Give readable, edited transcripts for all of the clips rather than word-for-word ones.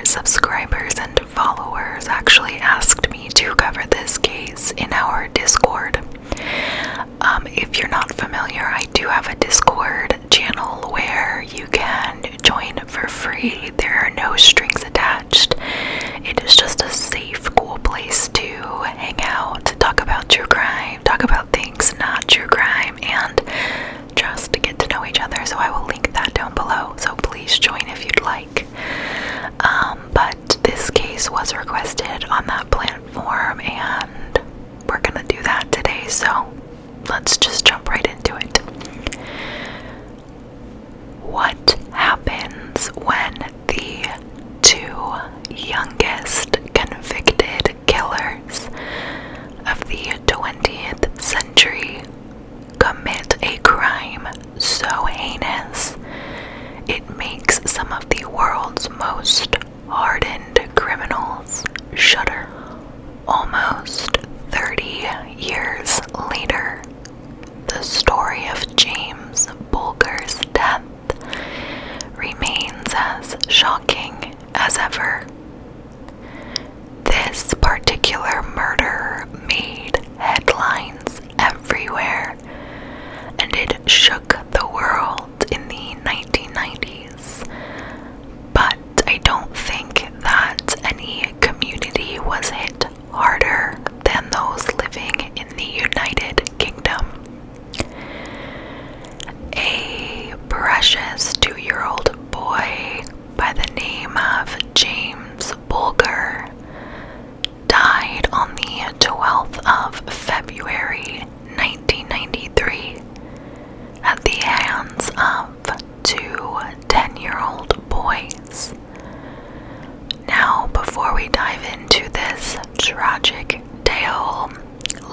subscribers and followers actually asked me to cover this case in our Discord. If you're not familiar, I do have a Discord channel where you can join for free. There are no strings attached. It is just a safe, cool place to hang out, talk about true crime, talk about things not true crime, and just to get to know each other. So I will link that down below, so please join if you'd like. But this case was requested on that platform, and we're gonna do that today, so let's just jump right into it. What happens when the two youngest convicted killers of the 20th century commit a crime so heinous it makes some of the world's most hardened criminals shudder? Almost 30 years later, the story of James Bulger's death remains as shocking as ever. This particular murder made headlines everywhere, and it shook the world in the 1990s. But I don't think that any community was hit harder than those living in the United Kingdom. A precious 2-year-old boy by the name of James Bulger died on the 12th of February 1993 at the hands of two 10-year-old boys. Now, before we dive into this tragic tale,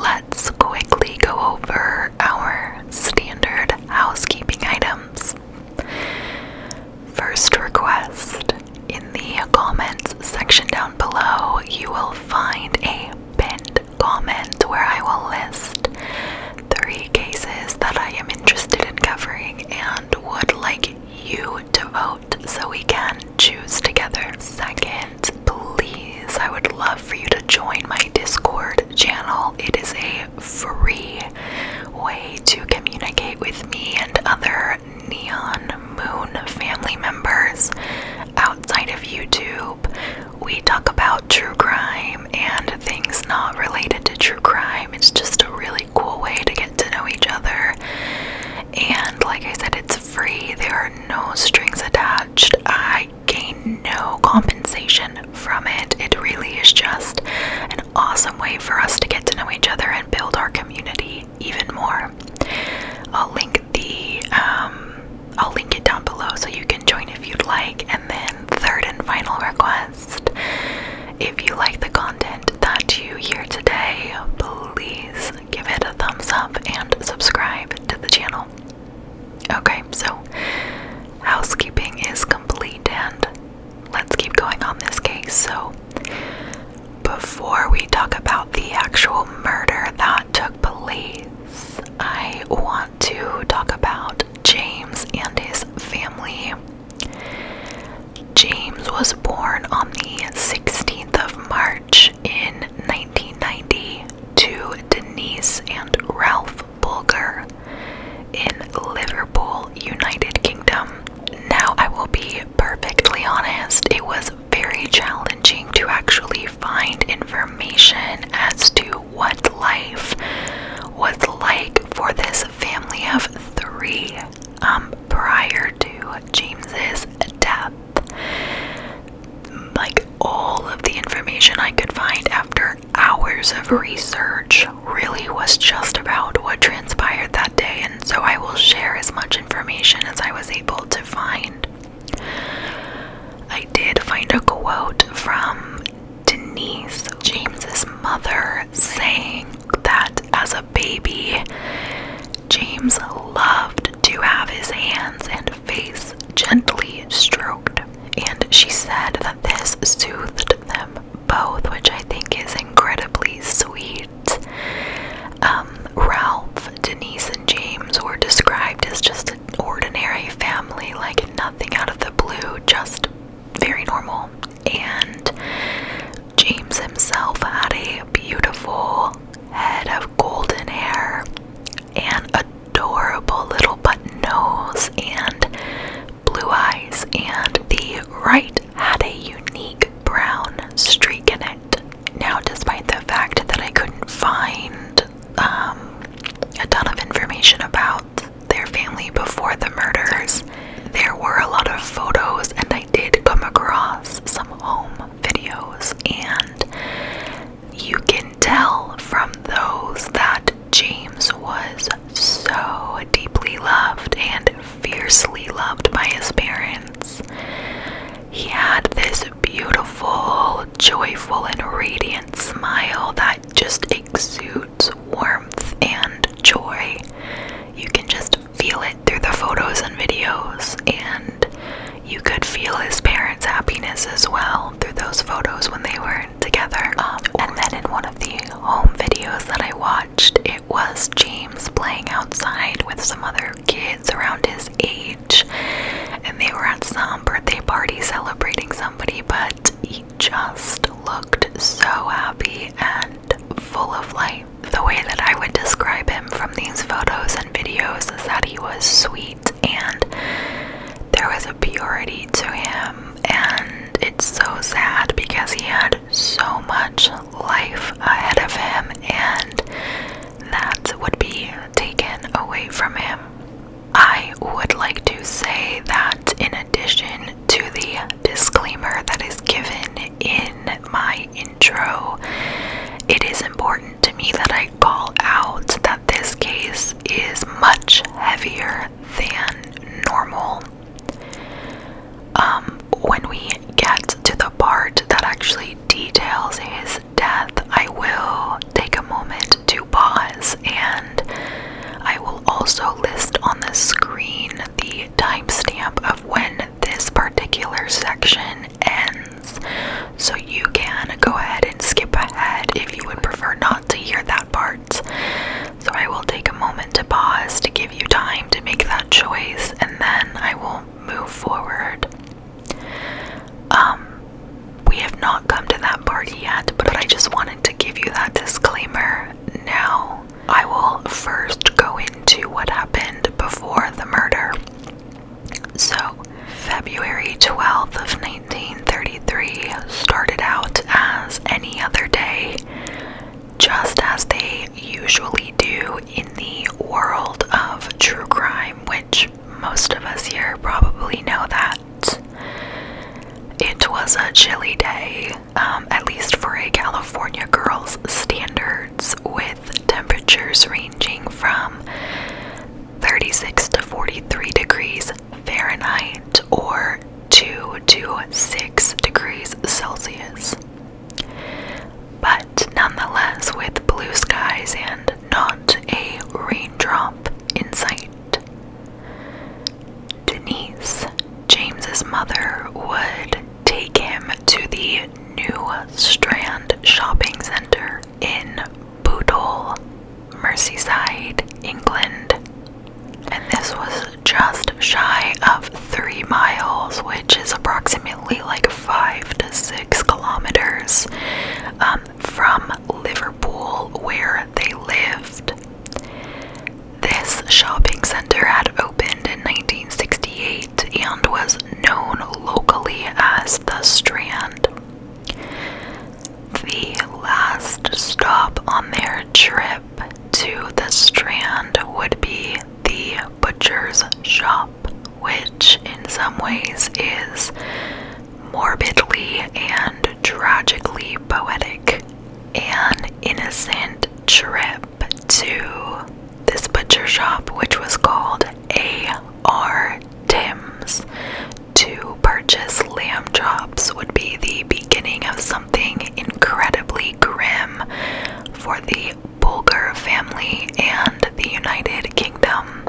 let's quickly go over our standard housekeeping items. First request, in the comments section down below, you will find a pinned comment where I will list 3 cases that I am interested in covering and would like you to vote so we can choose together. Second, please, I would love for you to join my Discord channel. It is a free way to communicate with me and other Neon Moon family members outside of YouTube. We talk about true crime and things not related to true crime. It's just a really cool way to get to know each other. And like I said, it's free. There are no strings attached. I gain no compensation from it. It really is just an awesome way for us to get to know each other and build our community even more. I'll link it down below so you can join if you'd like. And then third and final request, if you like the content that you hear today, please give it a thumbs up and subscribe to the channel. Okay, so housekeeping is complete and let's keep going on this case. So before we talk about the actual murder that took place, I want to talk about James and his family. James was born on the 16th of March in 1990 to Denise and Ralph Bulger in Liverpool, United Kingdom. Now, I will be perfectly honest, it was very challenging to actually find information as to what life was like for this family of 3 prior to James's death. Like, all of the information I could find after hours of research really was just about what transpired that day, and so I will share as much information as I was able to find. I did find a quote from Denise, James's mother, saying that as a baby, James loved to have his hands and face gently stroked, and she said that this soothed them both, which I think is incredibly sweet. Ralph, Denise, and James were described as just an ordinary family, like nothing out of the blue, just very normal. And right had a unique brown streak in it. Now, despite the fact that I couldn't find a ton of information about their family before the murders, there were a lot of photos, and I did come across some home videos, and you can tell from those that James was so deeply loved and fiercely loved by his parents. He had this beautiful, joyful, and radiant smile that just exudes warmth and joy. You can just feel it through the photos and videos, and you could feel his parents' happiness as well through those photos when they were together. And then in one of the home videos that I watched, it was James playing outside with some other kids around his age, and they were at some birthday party celebrating somebody, but he just looked so happy and full of life. The way that I would describe him from these photos and videos is that he was sweet, and there was a purity to him, and it's so sad because he had so much life ahead of him, and that would be taken away from him. I would like to say that in addition to the disclaimer that is given in my intro, it is important to me that I call out that this case is much heavier than normal. When we get to the part that actually details his death, I will take a moment to pause, and I will also list on the screen the timestamp of when this particular section ends, so you can go ahead and skip ahead if you would prefer not to hear that part. So I will take a moment to pause to give you time to make that choice, and then I will move forward. We have not come to that part yet, but I just wanted to give you that disclaimer now. I will first go into what happened before the murder. So, February 12th of 1933 started out as any other day, just as they usually do in the world of true crime, which most of us here probably know that. It was a chilly day, at least for a California girl's standards, with temperatures ranging from 36 to 43 degrees Fahrenheit or 2 to 6 degrees Celsius. But nonetheless, with blue skies and not a raindrop in sight. Denise, James's mother, would take him to the New Strand shopping center in Bootle, Merseyside, England. And this was just shy of 3 miles, which is approximately like 5 to 6 kilometers from Liverpool, where they lived. This shopping center had opened in 1968 and was known locally as the Strand. The last stop on their trip to the Strand would be the butcher's shop, which in some ways is morbidly and tragically poetic. An innocent trip to this butcher shop, which was called A.R. Tim's, to purchase lamb chops, would be the beginning of something incredibly grim for the Bulger family and the United Kingdom.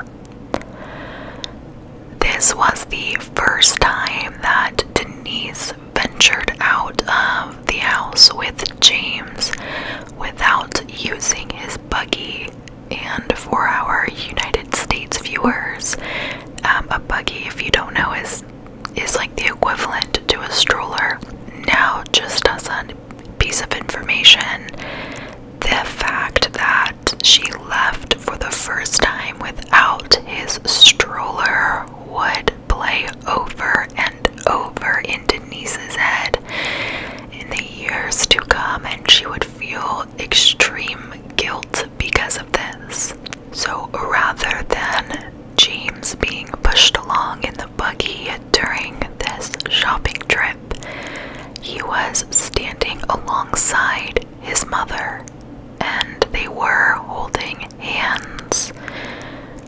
This was the first time that Denise ventured out of the house with James without using his buggy. And for our United States viewers, a buggy, if you don't know, is like the equivalent to a stroller. Now, just as a piece of information, the fact that she left for the first time without his stroller would play over and over in was standing alongside his mother, and they were holding hands.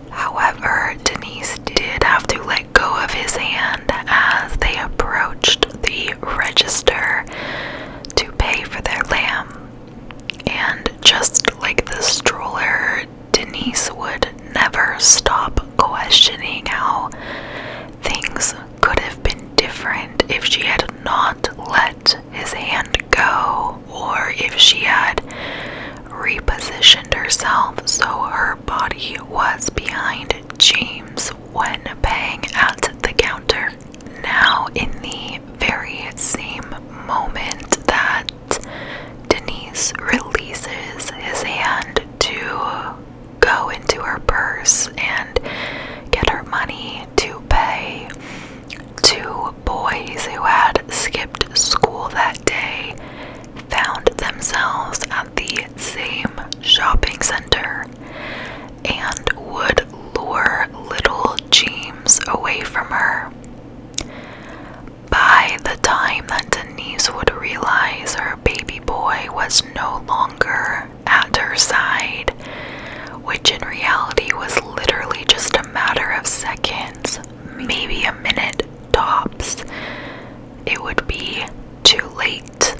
However, Denise did have to let go of his hand as they approached the register to pay for their lamb. And just like the stroller, Denise would never stop questioning how things could have been different if she had not let his hand go, or if she had repositioned herself so her body was behind James when paying at the counter. Now, in the very same moment that Denise releases his hand to go into her purse and get her money to pay, two boys who had skipped school that day found themselves at the same shopping center and would lure little James away from her. By the time that Denise would realize her baby boy was no longer at her side, which in reality was literally just a matter of seconds, maybe a minute tops, it would be too late.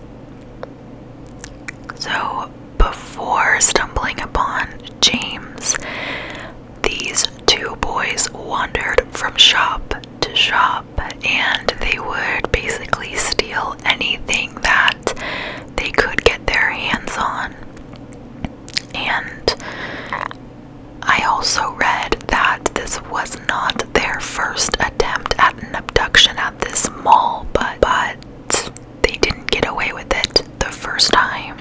So, before stumbling upon James, these two boys wandered from shop to shop, and they would basically steal anything that they could get their hands on. And I also read that this was not their first attempt at an abduction at this mall, but they didn't get away with it the first time.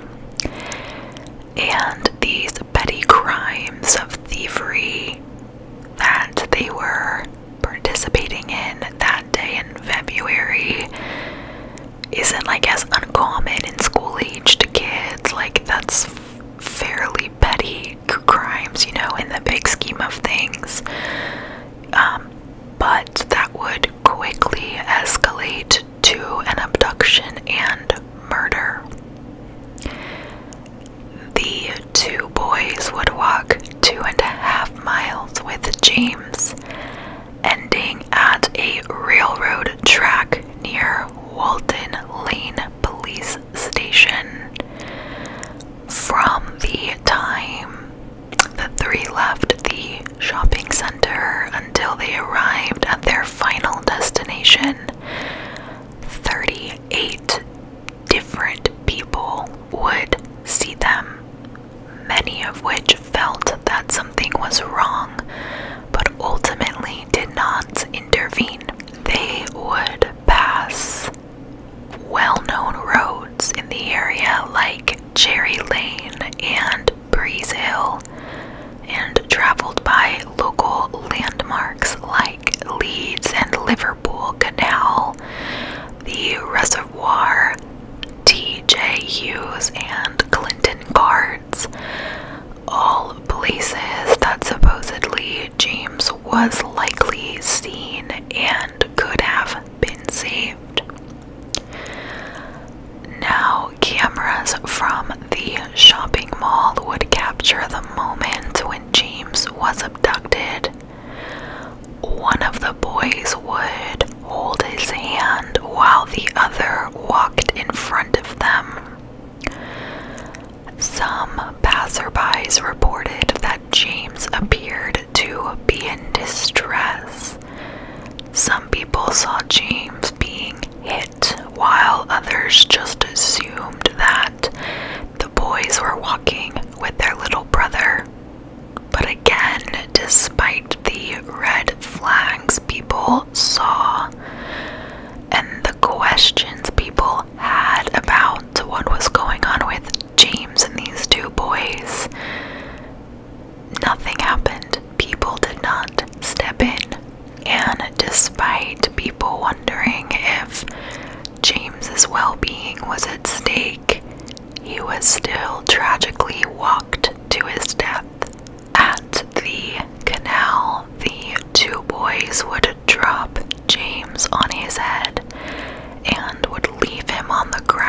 And these petty crimes of thievery that they were participating in that day in February isn't like as uncommon in school-aged kids. Like, that's fairly petty crimes, you know, in the big scheme of things. But that would quickly escalate to an abduction and murder. The two boys would walk 2.5 miles with James, ending at a railroad track near Walton Lane Police Station. From the time the three left the shopping center until they arrived at their final destination, 38 different people would see them, many of which felt that something was wrong, but ultimately did not intervene. They would pass well-known roads in the area like Cherry Lane and Breeze Hill, and traveled by local landmarks like Leeds and Liverpool Canal, the Reservoir, TJ Hughes, and Clinton Guards, all places that supposedly James was likely seen and could have been saved. Now, cameras from the shopping mall would capture the moment when James was abducted. One of the boys would hold his hand while the other walked in front of them. Some passerbys reported that James appeared to be in distress. Some people saw James being hit, while others just assumed that the boys were walking with their little brother. But again, despite the red flags people saw and the questions people had about what was going on with James and these two boys, nothing happened. People did not step in. And despite people wondering if James's well-being was at stake, he was still tragically walked to his death. At the canal, the two boys would drop James on his head and would leave him on the ground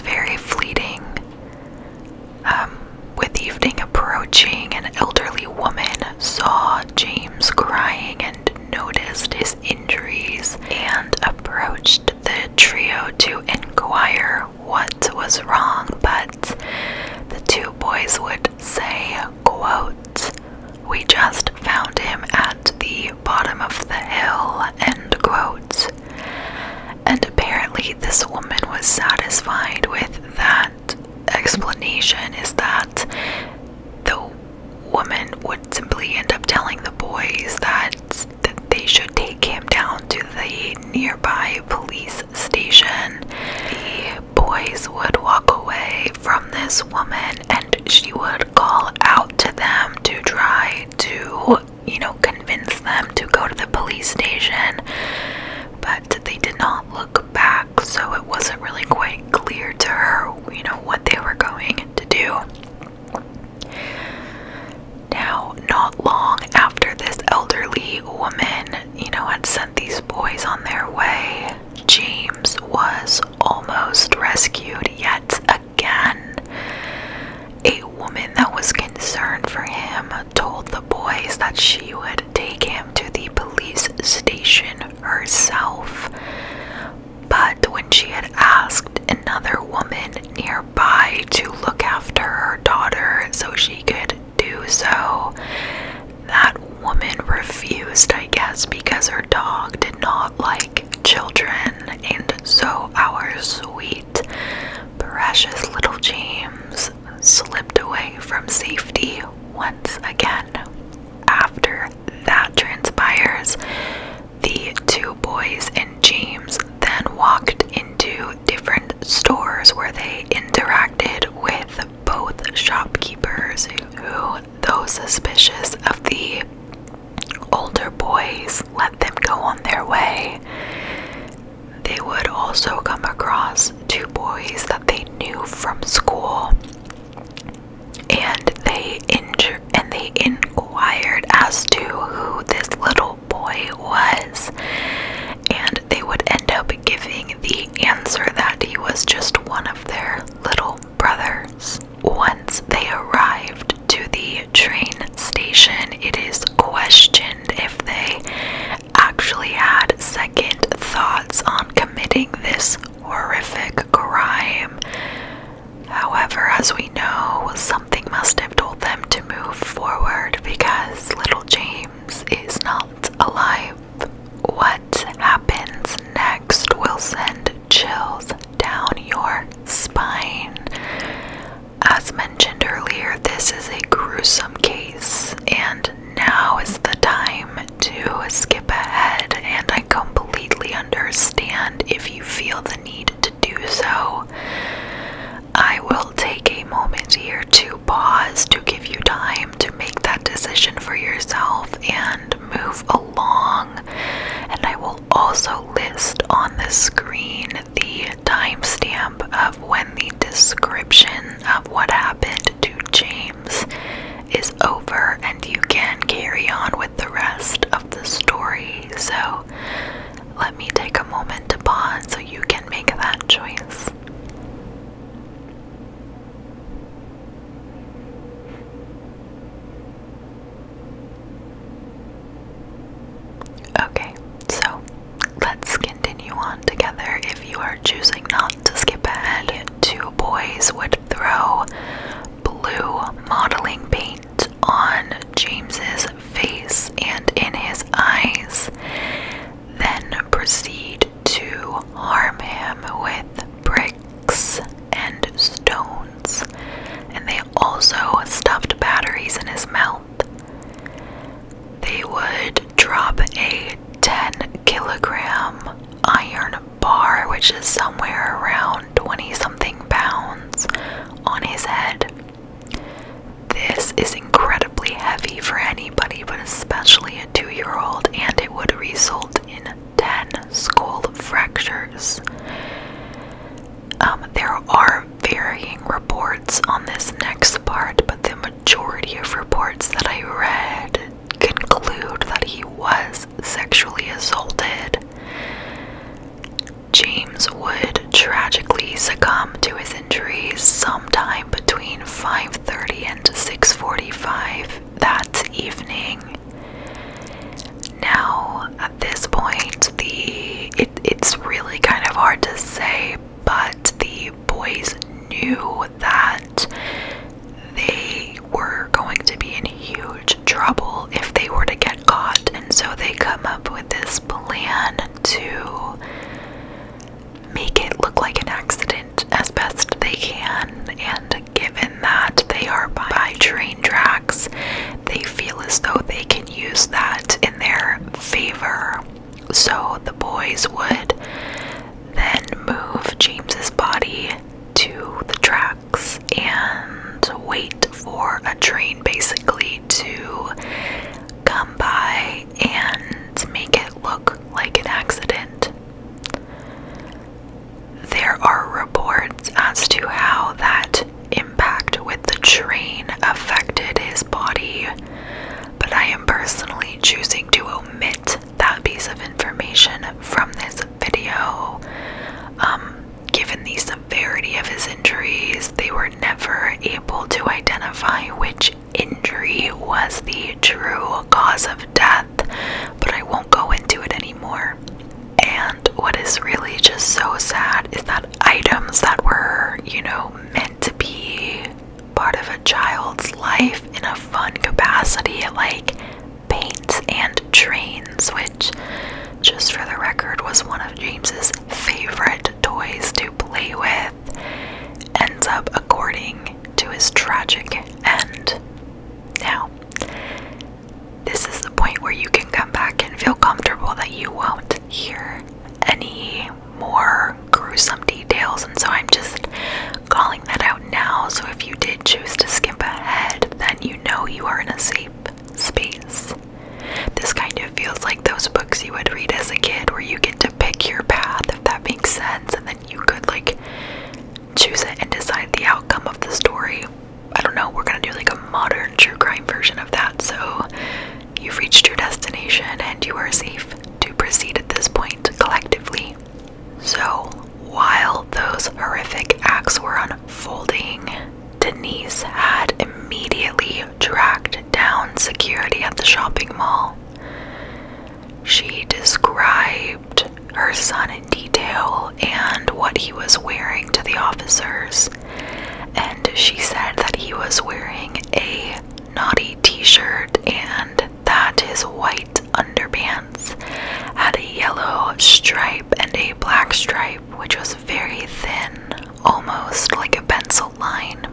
very fleeting. With evening approaching, an elderly woman saw James crying and noticed his injuries and approached the trio to inquire what was wrong, but the two boys would say, quote, "We just found him at the bottom of the hill," end quote. And apparently this woman was satisfied with that explanation, is that the woman would simply end up telling the boys that they should take him down to the nearby police station. The boys would walk away from this woman and she would call out to them to try to, convince them to go to the police station. But they did not look back, so it wasn't really quite clear to her, what they were going to do. Now, not long after this elderly woman, had sent these boys on their way, James was almost rescued yet again. A woman that was concerned for him told the boys that she would take him to the police station herself. But when she had asked another woman nearby to look after her daughter so she could do so, that woman refused, I guess, because her dog did not like children, and so our sweet, precious little James slipped away from safety once again. After that transpires, the two boys and James then walked into different stores where they interacted with both shopkeepers who, though suspicious of the older boys, let them go on their way. They would also come across two boys that they knew from school, and they inquired as to who this little boy was, and they would end up giving the answer that he was just one of their little brothers. Once they arrived to the train station, it is questioned if they actually had second thoughts on committing this horrific crime. However, as we know, something must have told them to move forward because little James is not alive. What happens next will send chills down your spine. As mentioned earlier, this is a gruesome case, and now is the time to skip ahead, and I completely understand if you feel the need to do so. I will take a moment here to pause to give you time to make that decision for yourself and move along, and I will also list on the screen the timestamp of when the description of what happened to James is over, and you can carry on with the rest of the story. So let me take a moment to pause so you can make that choice. Okay, so let's continue on together. If you are choosing not to skip ahead, two boys would throw blue modeling paint on James's face and in his eyes, then proceed to harm him with bricks and stones, and they also stuffed batteries in his mouth. They would drop a 10-kilogram iron bar, which is somewhere around 20-something pounds, on his head. This is incredibly heavy for anybody, but especially a 2-year-old, and it would result in 10 skull fractures. There are varying reports on this next part, but the majority of reports that I read conclude that he was sexually assaulted. James would tragically succumbed to his injuries sometime between 5:30 and 6:45 that evening. Now, at this point, it's really kind of hard to say, but the boys knew that they were going to be in huge trouble if they were to get caught, and so they come up with this plan to make it look like an accident as best they can. And given that they are by train tracks, they feel as though they can use that in their favor. So the boys would then move James's body to the tracks and wait for a train basically to come by and make it look like an accident. There are reports as to how that impact with the train affected his body, but I am personally choosing to omit that piece of information from this video. Given the severity of his injuries, they were never able to identify which injury was the true cause of death, but I won't go into it anymore. And what is really just so sad is that items that were, meant to be part of a child's life in a fun capacity, like paints and trains, which, just for the record, was one of James's favorite toys to play with, ends up according to his tragic end. Now, this is the point where you can come back and feel comfortable that you won't hear any more gruesome details, and so I'm just calling that out now, so if you did choose to skip ahead, then you know you are in a safe space. This kind of feels like those books you would read as a kid where you get to pick your path, if that makes sense, and then you could choose it and decide the outcome of the story. I don't know, we're gonna do a modern true crime version of that, so you've reached your destination and you are safe to proceed at this point collectively. So, while those horrific acts were unfolding, Denise had immediately tracked down security at the shopping mall. She described her son in detail and what he was wearing to the officers, and she said that he was wearing a naughty t-shirt and that his white underpants had a yellow stripe and a black stripe, which was very thin, almost like a pencil line.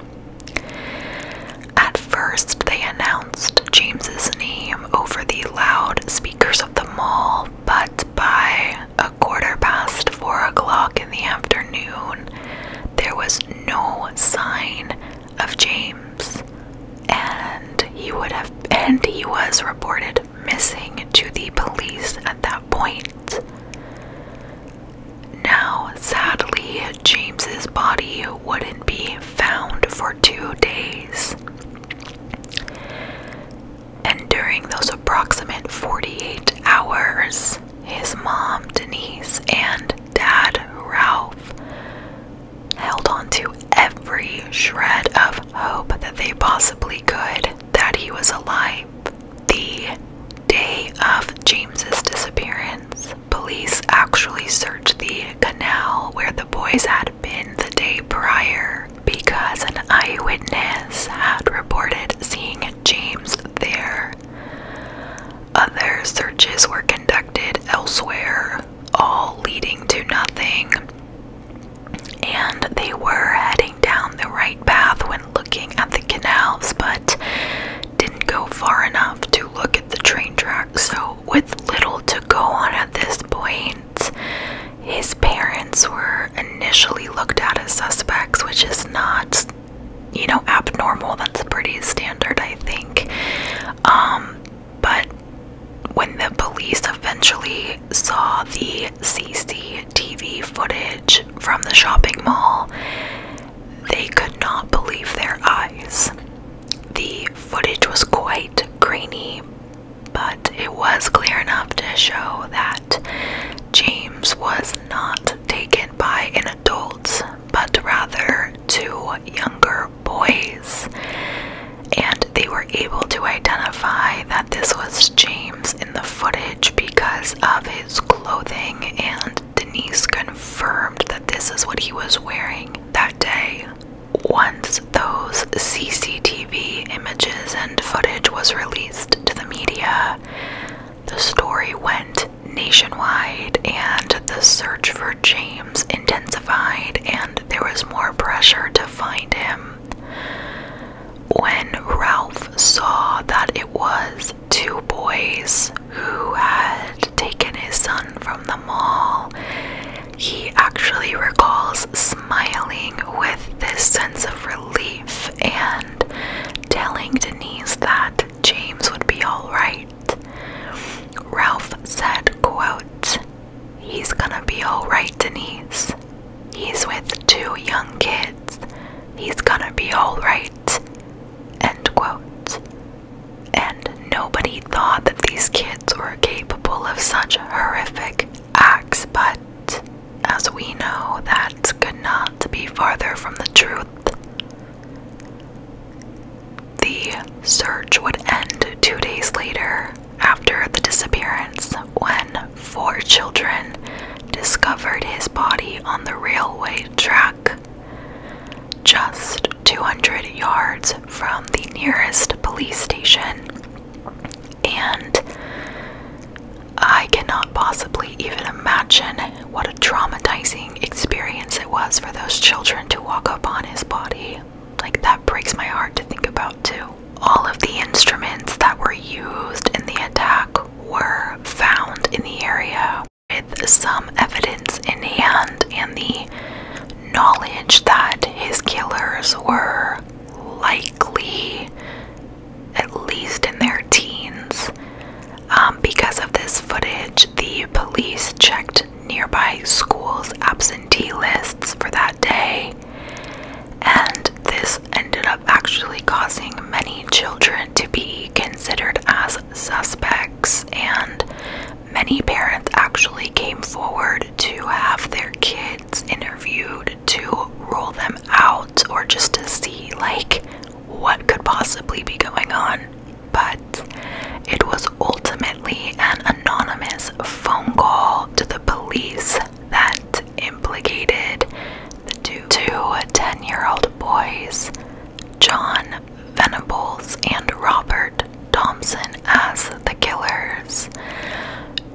At first, they announced James's name over the loudspeakers of the mall, but by 4:15 in the afternoon, there was no sign of James, and he was reported missing to the police at that point. Now, sadly, James's body wouldn't be found for 2 days. And during those approximate 48 hours, his mom, Denise, and dad, Ralph, held on to every shred of hope that they possibly could that he was alive. The day of James's disappearance, police actually searched the canal where the boys had been the day prior because an eyewitness had reported seeing James there. Other searches were conducted elsewhere, all leading to nothing, and they were heading down the right path when looking at the canals, but didn't go far enough to look at the train tracks. So with little to go on at this point, his parents were initially looked at as suspects, which is not, abnormal. That's pretty standard, I think. But when the police eventually saw the CCTV footage from the shopping mall, they could not believe their eyes. The footage was quite grainy, but it was clear enough to show that James was not taken by an adult younger boys. And they were able to identify that this was James in the footage because of his clothing, and Denise confirmed that this is what he was wearing that day. Once those CCTV images and footage was released to the media, the story went nationwide and the search for James intensified, and there was more pressure to find him. When Ralph saw that it was two boys who had taken his son from the mall, he actually recalls smiling with this sense of relief and telling Denise that James would be alright. Ralph said, quote, "He's gonna be alright, Denise. He's with two young kids. He's gonna be alright." End quote. And nobody thought that these kids were capable of such horrific acts, but as we know, that could not be farther from the truth. The search would end 2 days later after the disappearance, when 4 children discovered his body on the railway track, just 200 yards from the nearest police station. And I cannot possibly even imagine what a traumatizing experience it was for those children to walk upon his body. Like, that breaks my heart to think about too. All of the instruments that were used in the attack were found in the area, with some evidence in hand and the knowledge that his killers were likely at least in their teens. Because of this footage, the police checked nearby schools' absentee lists for that day, and this ended up actually causing many children to be considered as suspects, and many parents actually came forward to have their kids interviewed to rule them out, or just to see like what could possibly be going on. But it was ultimately an anonymous phone call to the police that implicated the two 10-year-old boys, John Venables and Robert Thompson, as the killers.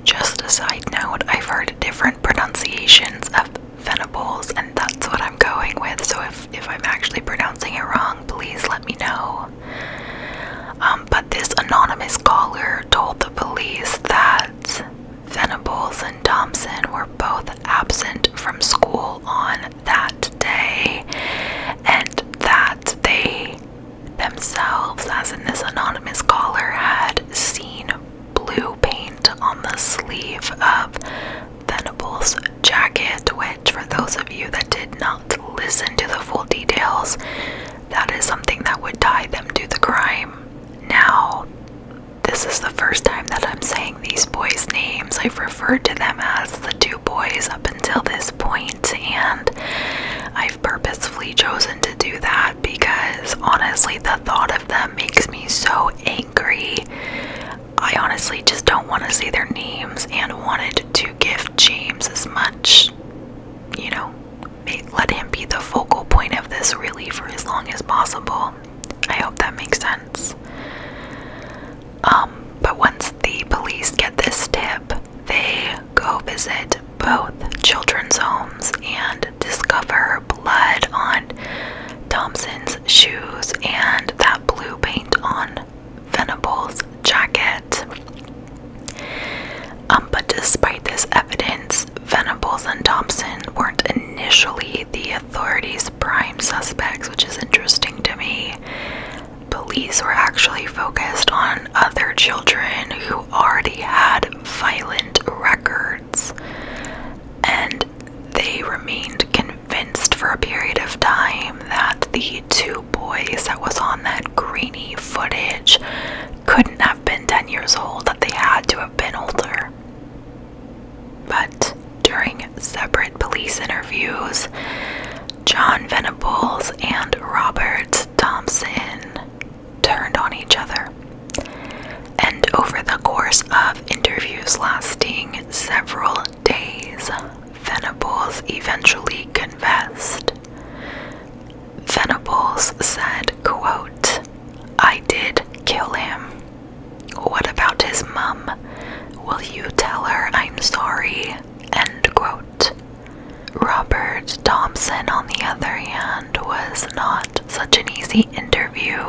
Just a side note, I've heard different pronunciations of Venables, and that's what I'm going with, so if I'm actually pronouncing it wrong, please let me know. But this anonymous caller told the police that Venables and Thompson were both absent from school on that day, and that they themselves, as in this anonymous caller, had seen blue paint on the sleeve of Venables' jacket, which, for those of you that did not listen to the full details, that is something that would tie them to the crime. Now, this is the first time that I'm saying these boys' names. I've referred to them as the two boys up until this point, and I've purposefully chosen to do that because honestly the thought of them makes me so angry. I honestly just don't want to say their names, and wanted to give James as much, you know, let him be the focal point of this really for as long as possible. I hope that makes sense. But once the police get this tip, they go visit both children's homes and discover blood on Thompson's shoes and that blue paint on Venables' jacket. But despite this evidence, Venables and Thompson weren't initially the authorities' prime suspects, which is interesting to me. Police were actually focused on other children who already had violent records, and they remained convinced for a period of time that the two boys that was on that grainy footage couldn't have been 10 years old, that they had to have been older. But during separate police interviews, John Venables and Robert Thompson turned on each other. And over the course of interviews lasting several days, Venables eventually confessed. Venables said, quote, "I did kill him. What about his mum? Will you tell her I'm sorry?" End quote. Robert Thompson, on the other hand, was not such an easy interview.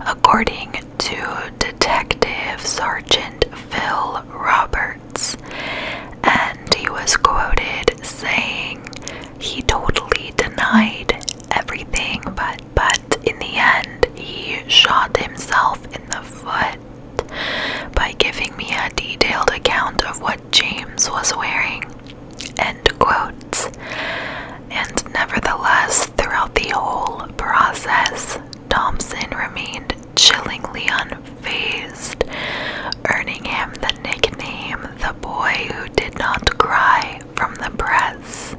According to Detective Sergeant Phil Roberts, and he was quoted saying he totally denied everything, but in the end he shot himself in the foot by giving me a detailed account of what James was wearing. End quote. And nevertheless, throughout the whole process, Thompson remained chillingly unfazed, earning him the nickname "the boy who did not cry" from the press.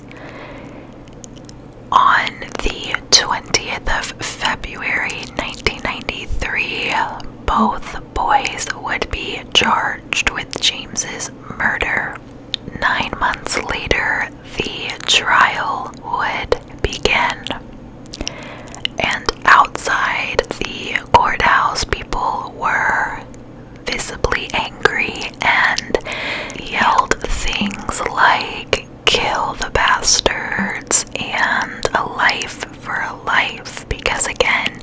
On the 20th of February 1993, both boys would be charged with James's murder. 9 months later, the trial would begin. And outside the courthouse, people were visibly angry and yelled things like "kill the bastards" and "a life for a life," because again,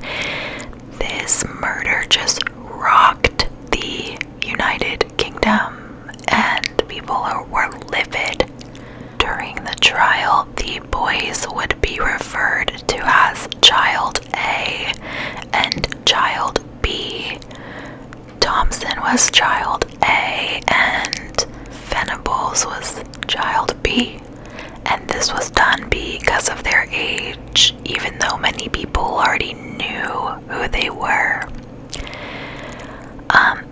this murder just rocked the United Kingdom and people were livid. During the trial, the boys would be referred to as Child A and Child B. Thompson was Child A and Venables was Child B. And this was done because of their age, even though many people already knew who they were.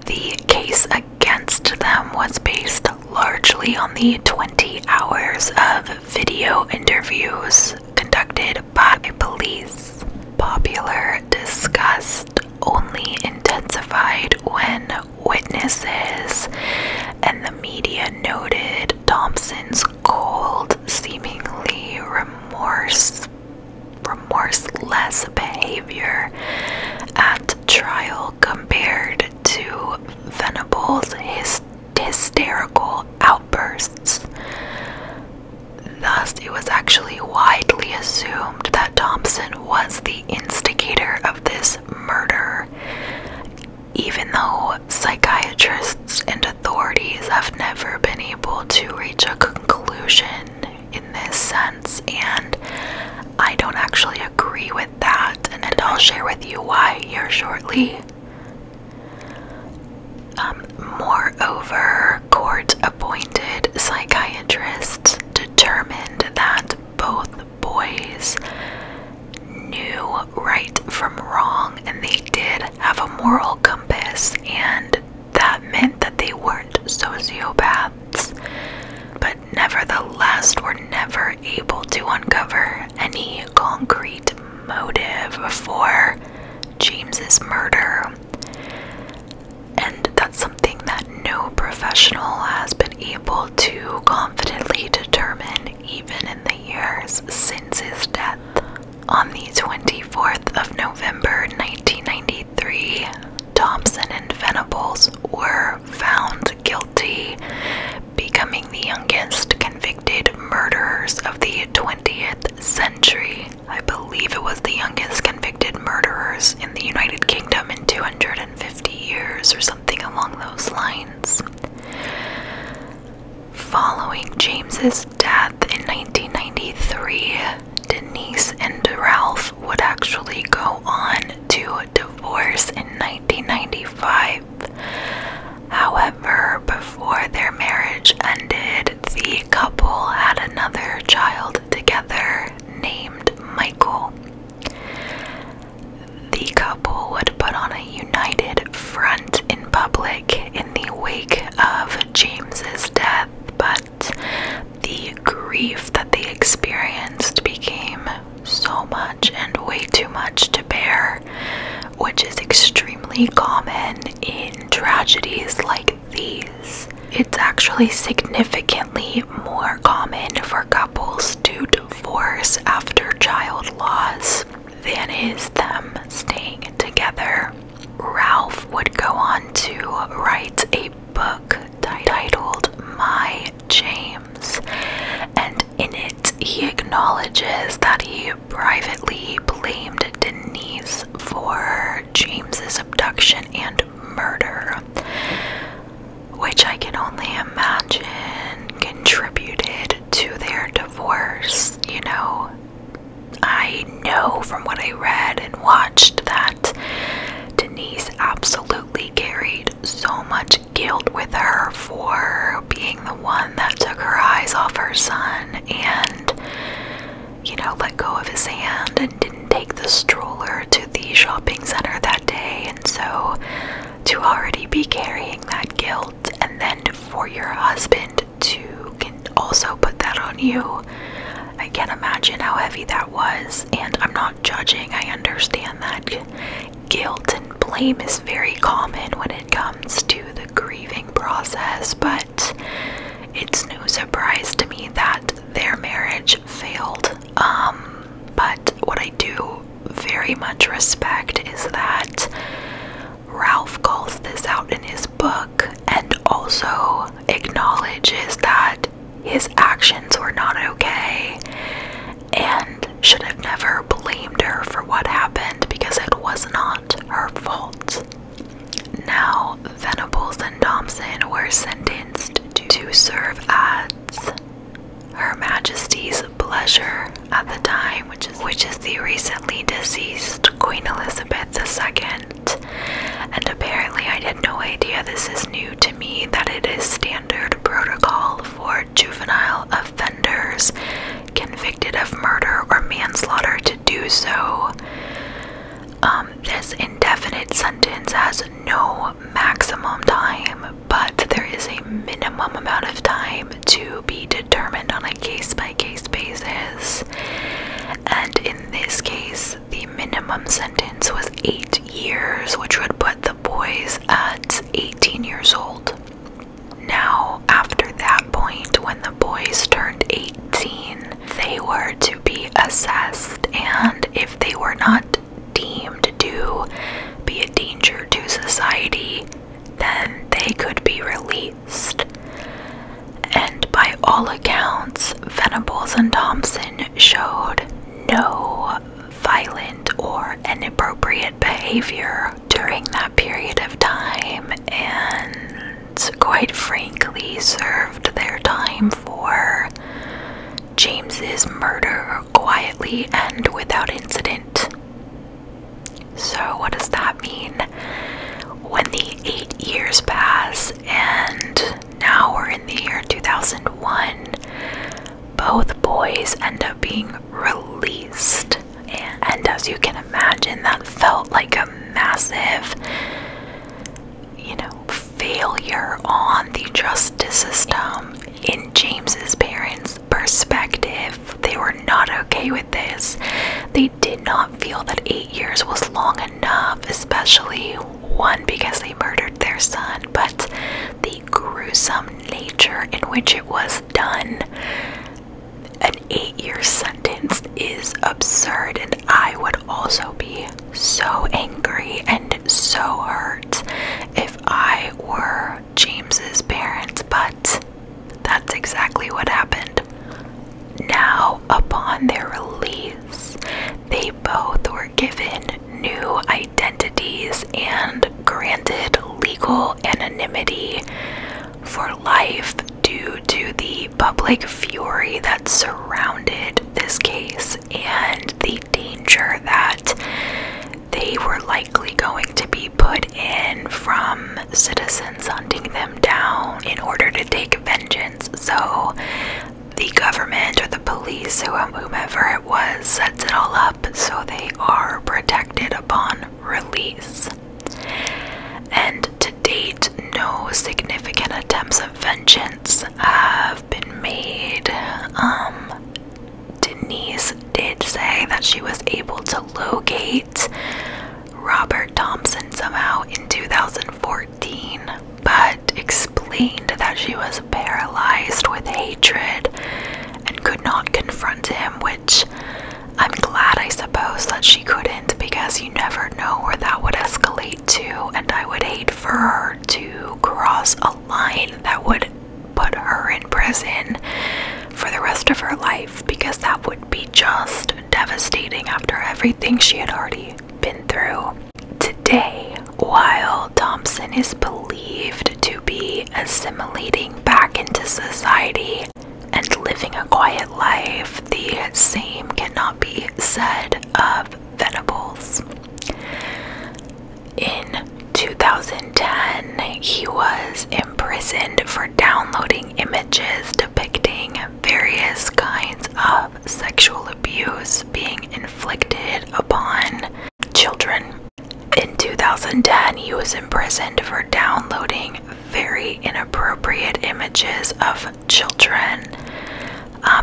The case against them was based largely on the 20 hours of video interviews conducted by police. Popular disgust only intensified when witnesses and the media noted Thompson's cold, seemingly remorseless behavior at trial compared to Venables' hysterical outbursts. Thus, it was actually widely assumed that Thompson was the instigator of this murder, even though psychiatrists and authorities have never been able to reach a conclusion in this sense, and I don't actually agree with that, and I'll share with you why here shortly. Moreover, court-appointed psychiatrists determined that both boys knew right from wrong, and they did have a moral compass, and that meant that they weren't sociopaths, but nevertheless were never able to uncover any concrete motive for James's murder. And that's something that no professional has been able to confidently determine even in the years since his death. On the 24th of November 1993, Thompson and Venables were found guilty, becoming the youngest convicted murderers of the 20th century. I believe it was the youngest convicted murderers in the United Kingdom in 250 years or something along those lines. Following James's death in 1993, Denise and Ralph would actually go on to divorce in 1995. However, before their marriage ended, the couple had another child together named Michael. The couple would put on a united front in public in the wake of James's death, but the grief that they experienced became too much to bear, which is extremely common in tragedies like these. It's actually significantly more common for couples to divorce after child loss than is them staying together. Ralph would go on to write a book titled My James, and in it he acknowledges that he privately blamed Denise for James's abduction and murder, which I can only imagine contributed to their divorce. You know, I know from what I read and watched that Denise absolutely carried so much guilt with her for being the one that took her eyes off her son and, you know, let go of his hand and didn't take the stroller to the shopping center that day. And so to already be carrying that guilt and then for your husband to can also put that on you, I can't imagine how heavy that was. And I'm not judging, I understand that guilt and blame is very common when it comes to the grieving process, but it's no surprise to me that their marriage failed. But what I do very much respect is that Ralph calls this out in his book and also acknowledges that his actions were not okay and should have never blamed her for what happened because it was not her fault. Now, Venables and Thompson were sentenced to serve as Her Majesty's pleasure at the time, which is the recently deceased Queen Elizabeth II. And apparently I had no idea, this is new to me, that it is standard protocol for juvenile offenders convicted of murder or manslaughter to do so. This indefinite sentence has no maximum time, but there is a minimum amount of time to be determined on a case-by-case basis. And in this case, the minimum sentence was 8 years, which would put the boys at 18 years old. Now, after that point, when the boys turned 18, they were to be assessed, and if they were not deemed to be a danger to society, then they could be released. And by all accounts, Venables and Thompson showed no violent or inappropriate behavior during that period of time, and quite frankly served their time for James's murder quietly and without incident. So what does that mean? When the 8 years pass and now we're in the year 2001, both boys end up being released. And as you can imagine, that felt like a massive, failure on the justice system. In James's parents' perspective, they were not okay with this. They did not feel that 8 years was long enough, especially one, because they murdered their son, but the gruesome nature in which it was done. An 8-year sentence is absurd, and I would also be so angry and so hurt if I were James's parents, but that's exactly what happened. Now, upon their release, they both were given new identities and granted legal anonymity for life due to the public fury that surrounded this case and the danger that they were likely going to be put in from citizens hunting them down in order to take vengeance. So the government or the police, whomever it was, sets it all up so they are protected upon release. And to date, no significant attempts of vengeance have been made. Denise did say that she was able to locate Robert Thompson somehow in 2014, but explained that she was paralyzed with hatred and could not confront him, which I'm glad, I suppose, that she couldn't, because you never know where that would escalate to, and I would hate for her to cross a line that would put her in prison for the rest of her life, because that would be just devastating after everything she had already been through. Today, while Thompson is believed to be assimilating back into society and living a quiet life, the same cannot be said of Venables. In 2010, he was imprisoned for downloading images depicting various kinds of sexual abuse being inflicted upon children. In 2010, he was imprisoned for downloading very inappropriate images of children.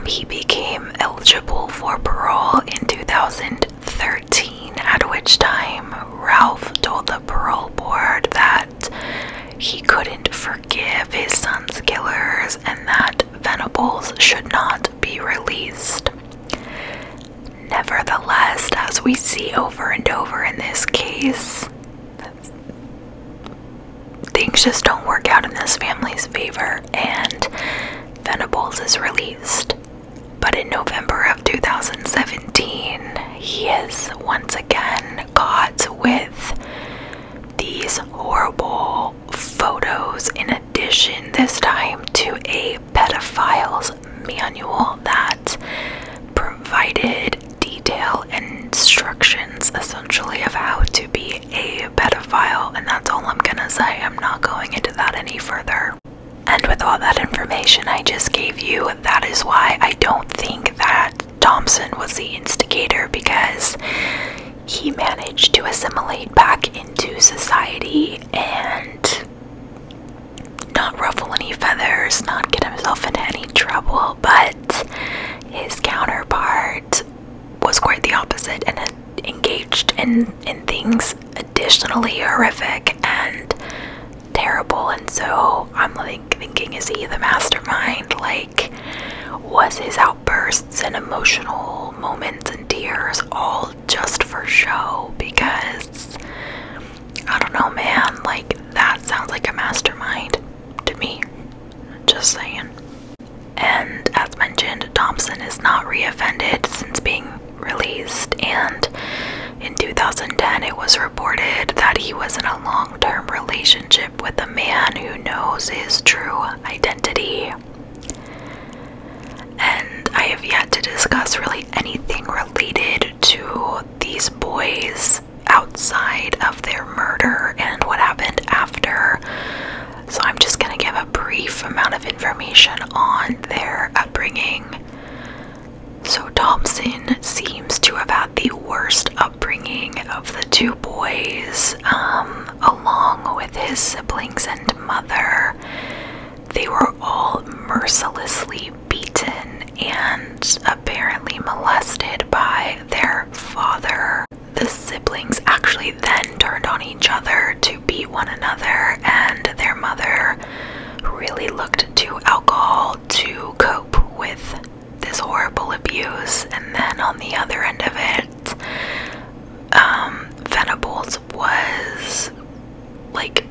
He became eligible for parole in 2013, at which time Ralph told the parole board that he couldn't forgive his son's killers and that Venables should not be released. Nevertheless, as we see over and over in this case, things just don't work out in this family's favor, and Venables is released. But in November of 2017, he is once again caught with these horrible photos, in addition this time to a pedophile's manual that provided detail and instructions essentially of how to be a pedophile, and that's all I'm gonna say. I'm not going into that any further. And with all that information I just gave you, that is why I don't think that Thompson was the instigator, because he managed to assimilate back into society and not ruffle any feathers, not get himself into any trouble, but his counterpart was quite the opposite and had engaged in things additionally horrific and terrible. And so I'm thinking, is he the mastermind? Like, was his outbursts and emotional moments and tears all just for show? Because I don't know, man, like, that sounds like a mastermind to me, just saying. And as mentioned, Thompson is not reoffended since being released, and in 2010 it was reported that he was in a long-term relationship with a man who knows his true identity. And I have yet to discuss really anything related to these boys outside of their murder and what happened after, so I'm just going to give a brief amount of information on their upbringing. So Thompson seems to have had the worst upbringing of the two boys, along with his siblings and mother. They were all mercilessly beaten and apparently molested by their father. The siblings actually then turned on each other to beat one another, and their mother really looked to alcohol to cope with this horrible abuse. And then on the other end of it, Venables was, like,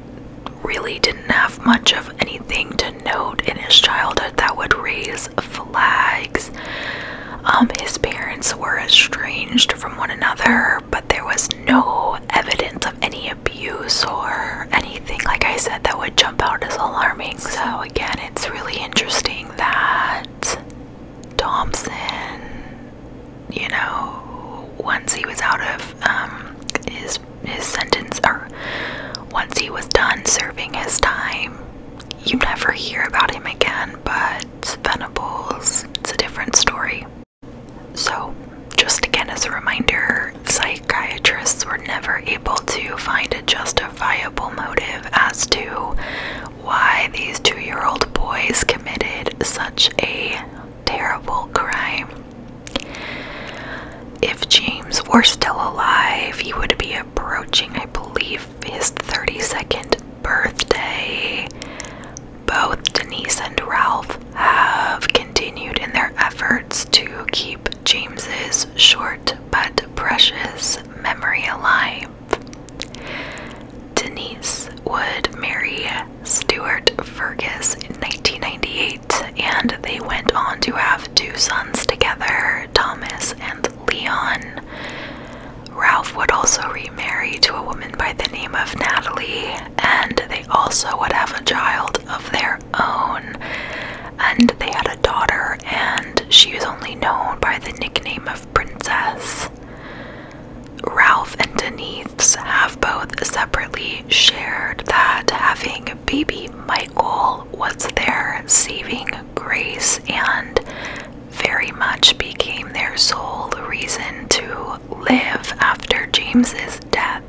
really didn't have much of anything to note in his childhood that would raise flags. His parents were estranged from one another, but there was no evidence of any abuse or anything, like I said, that would jump out as alarming. So again, it's really interesting that Thompson, you know, once he was out of his sentence, or once he was done serving his time, you never hear about him again. But Venables, it's a different story. So, just again as a reminder, psychiatrists were never able to find a justifiable motive as to why these 2-year-old boys committed such a terrible crime. if James were still alive, he would be approaching, I believe, his 32nd birthday. Both Denise and Ralph have continued in their efforts to keep James's short but precious memory alive. Denise would marry Stuart Fergus in 1998, and they went on to have 2 sons together, Thomas and Leon. Ralph would also remarry to a woman by the name of Natalie, and they also would have a child of their own. And they had a daughter, and she was only known by the nickname of Princess. Ralph and Denise have both separately shared that having baby Michael was their saving grace and very much became their sole reason to live after James's death.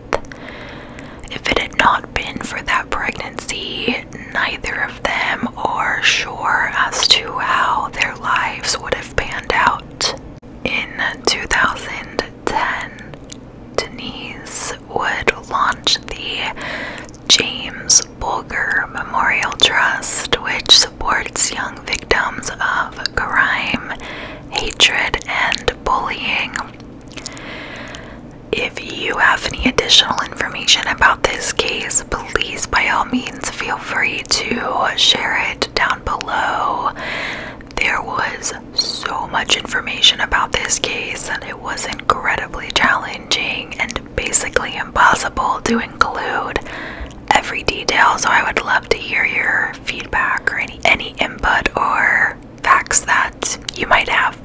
If it had not been for that pregnancy, neither of them are sure as to how their lives would have panned out. In 2010, Denise would launch the James Bulger Memorial Trust, which supports young victims of crime, hatred, and bullying. If you have any additional information about this case, please by all means feel free to share it down below. There was so much information about this case that it was incredibly challenging and basically impossible to include every detail, so I would love to hear your feedback or any input or facts that you might have.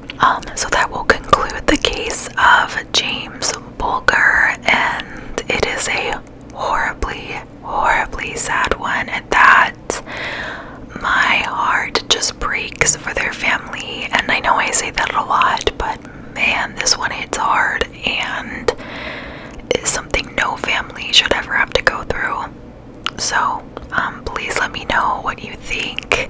So that will conclude the case of James Bulger, and it is a horribly sad one at that. My heart just breaks for their family, and I know I say that a lot, but man, this one hits hard and is something no family should ever have to go through. So please let me know what you think.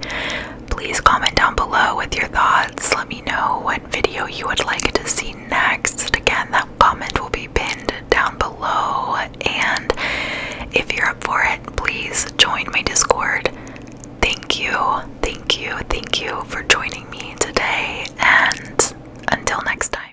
Please comment down below with your thoughts. Let me know what video you would like to see next. Again, that comment will be pinned down below, and if you're up for it, please join my Discord.